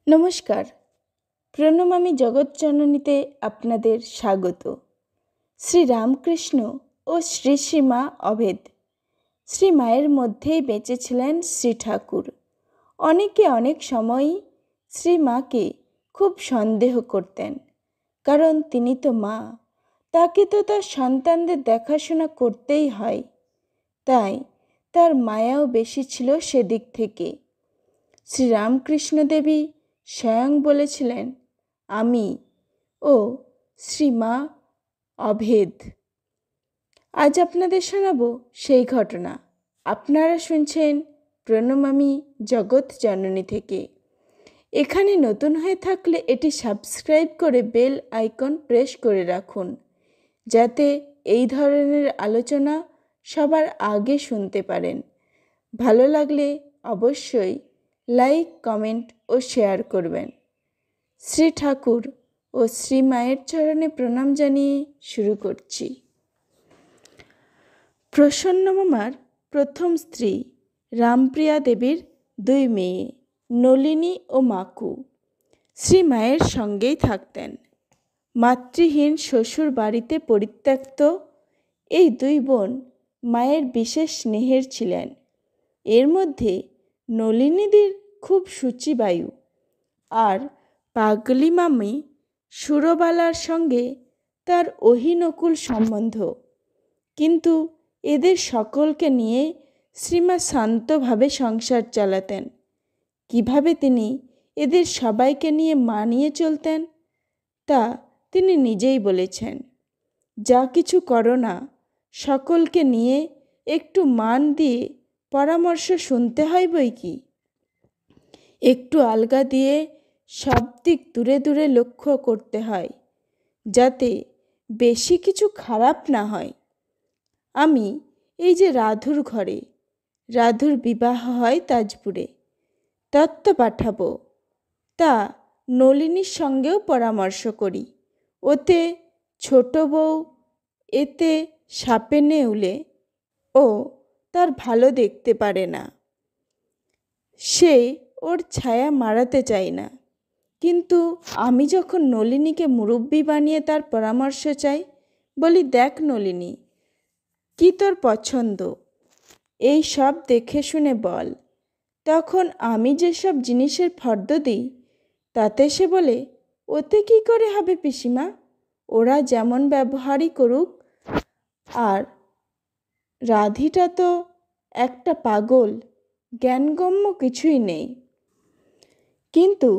নমস্কার, প্রণমামি জগৎজননীতে আপনাদের স্বাগত। শ্রী রামকৃষ্ণ ও শ্রী শ্রীমা অভেদ। শ্রী মায়ের মধ্যেই বেঁচেছিলেন শ্রী ঠাকুর। অনেকে অনেক সময়ই শ্রী মাকে খুব সন্দেহ করতেন, কারণ তিনি তো মা, তাকে তো তার সন্তানদের দেখাশোনা করতেই হয়। তাই তার মায়াও বেশি ছিল সেদিক থেকে। শ্রী রামকৃষ্ণ দেবী স্বয়ং বলেছিলেন, আমি ও শ্রীমা অভেদ। আজ আপনাদের শোনাব সেই ঘটনা। আপনারা শুনছেন প্রণমামি জগৎ জননী থেকে। এখানে নতুন হয়ে থাকলে এটি সাবস্ক্রাইব করে বেল আইকন প্রেস করে রাখুন, যাতে এই ধরনের আলোচনা সবার আগে শুনতে পারেন। ভালো লাগলে অবশ্যই লাইক, কমেন্ট ও শেয়ার করবেন। শ্রী ঠাকুর ও শ্রী মায়ের চরণে প্রণাম জানিয়ে শুরু করছি। প্রসন্ন মামার প্রথম স্ত্রী রামপ্রিয়া দেবীর 2 মেয়ে নলিনী ও মাকু শ্রী মায়ের সঙ্গেই থাকতেন। মাতৃহীন শ্বশুর বাড়িতে পরিত্যক্ত এই 2 বোন মায়ের বিশেষ স্নেহের ছিলেন। এর মধ্যে নলিনীদির খুব শুচিবায়ু, আর পাগলি মামি সুরবালার সঙ্গে তার অহিনকুল সম্বন্ধ। কিন্তু এদের সকলকে নিয়ে শ্রীমা শান্তভাবে সংসার চালাতেন। কিভাবে তিনি এদের সবাইকে নিয়ে মানিয়ে চলতেন তা তিনি নিজেই বলেছেন। যা কিছু করো না, সকলকে নিয়ে একটু মান দিয়ে পরামর্শ শুনতে হয় বই কি। একটু আলগা দিয়ে সব দিক দূরে দূরে লক্ষ্য করতে হয়, যাতে বেশি কিছু খারাপ না হয়। আমি এই যে রাধুর ঘরে, রাধুর বিবাহ হয় তাজপুরে, তত্ত্ব পাঠাবো, তা নলিনীর সঙ্গেও পরামর্শ করি। ওতে ছোট বউ এতে সাপে নেউলে ও তার ভালো দেখতে পারে না, সে ওর ছায়া মারাতে চাই না। কিন্তু আমি যখন নলিনীকে মুরব্বি বানিয়ে তার পরামর্শ চাই, বলি, দেখ নলিনী, কি তোর পছন্দ, এই সব দেখে শুনে বল। তখন আমি যেসব জিনিসের ফর্দ দিই, তাতে সে বলে, ওতে কি করে হবে পিসিমা, ওরা যেমন ব্যবহারই করুক। আর রাধিটা তো একটা পাগল, জ্ঞানগম্য কিছুই নেই। কিন্তু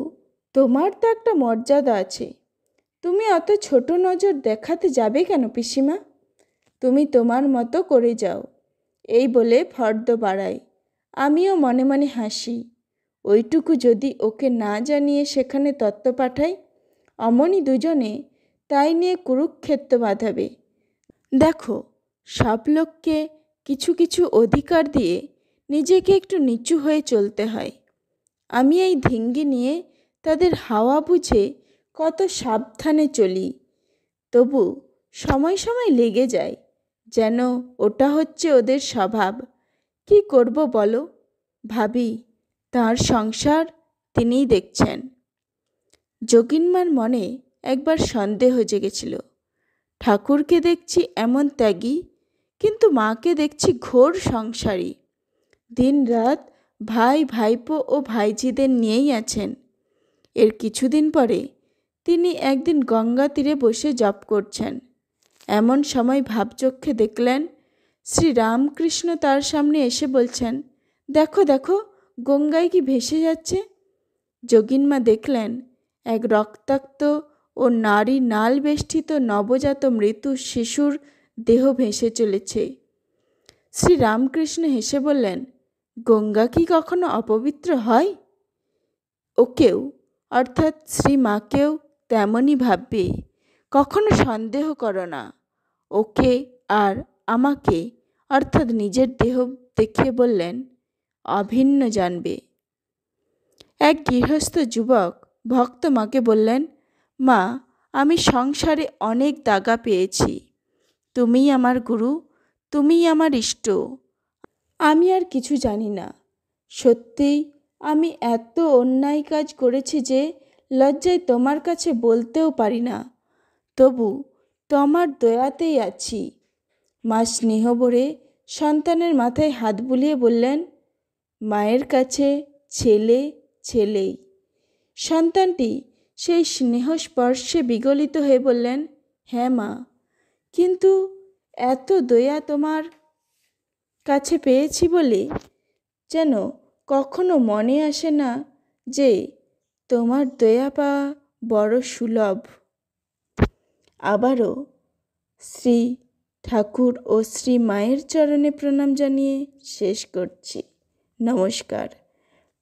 তোমার তো একটা মর্যাদা আছে, তুমি অত ছোট নজর দেখাতে যাবে কেন পিসিমা, তুমি তোমার মতো করে যাও। এই বলে ফর্দ বাড়ায়। আমিও মনে মনে হাসি। ওইটুকু যদি ওকে না জানিয়ে সেখানে তত্ত্ব পাঠাই, অমনি দুজনে তাই নিয়ে কুরুক্ষেত্র বাঁধাবে। দেখো, সব লোককে কিছু কিছু অধিকার দিয়ে নিজেকে একটু নিচু হয়ে চলতে হয়। আমি এই ধিঙ্গি নিয়ে তাদের হাওয়া বুঝে কত সাবধানে চলি, তবু সময় সময় লেগে যায়, যেন ওটা হচ্ছে ওদের স্বভাব। কি করব বলো, ভাবি তার সংসার তিনিই দেখছেন। যোগিনমার মনে একবার সন্দেহ জেগেছিল। ঠাকুরকে দেখছি এমন ত্যাগী, কিন্তু মাকে দেখছি ঘোর সংসারী। দিন রাত ভাই ভাইপো ও ভাইঝিদের নিয়েই আছেন। এর কিছুদিন পরে তিনি একদিন গঙ্গা তীরে বসে জপ করছেন। এমন সময় ভাবচক্ষে দেখলেন শ্রী রামকৃষ্ণ তার সামনে এসে বলছেন, দেখো দেখো, গঙ্গায় কি ভেসে যাচ্ছে। যোগিনমা দেখলেন এক রক্তাক্ত ও নারী নাল বেষ্টিত নবজাত মৃত্যু শিশুর দেহ ভেসে চলেছে। শ্রী রামকৃষ্ণ হেসে বললেন, গঙ্গা কি কখনো অপবিত্র হয়? ওকেও, অর্থাৎ শ্রী মাকেও তেমনই ভাববে, কখনো সন্দেহ করো না। ওকে আর আমাকে, অর্থাৎ নিজের দেহ দেখিয়ে বললেন, অভিন্ন জানবে। এক গৃহস্থ যুবক ভক্ত মাকে বললেন, মা, আমি সংসারে অনেক দাগা পেয়েছি, তুমিই আমার গুরু, তুমিই আমার ইষ্ট, আমি আর কিছু জানি না। সত্যিই আমি এত অন্যায় কাজ করেছি যে লজ্জায় তোমার কাছে বলতেও পারি না। তবু তোমার দয়াতেই আছি। মা স্নেহ ভরে সন্তানের মাথায় হাত বুলিয়ে বললেন, মায়ের কাছে ছেলে ছেলেই। সন্তানটি সেই স্নেহ স্পর্শে বিগলিত হয়ে বললেন, হ্যাঁ মা, কিন্তু এত দয়া তোমার কাছে পেয়েছি বলে যেন কখনো মনে আসে না যে তোমার দয়া পাওয়া বড় সুলভ। আবারও শ্রী ঠাকুর ও শ্রী মায়ের চরণে প্রণাম জানিয়ে শেষ করছি। নমস্কার।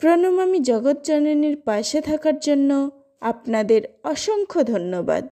প্রণমামী জগৎজননীর পাশে থাকার জন্য আপনাদের অসংখ্য ধন্যবাদ।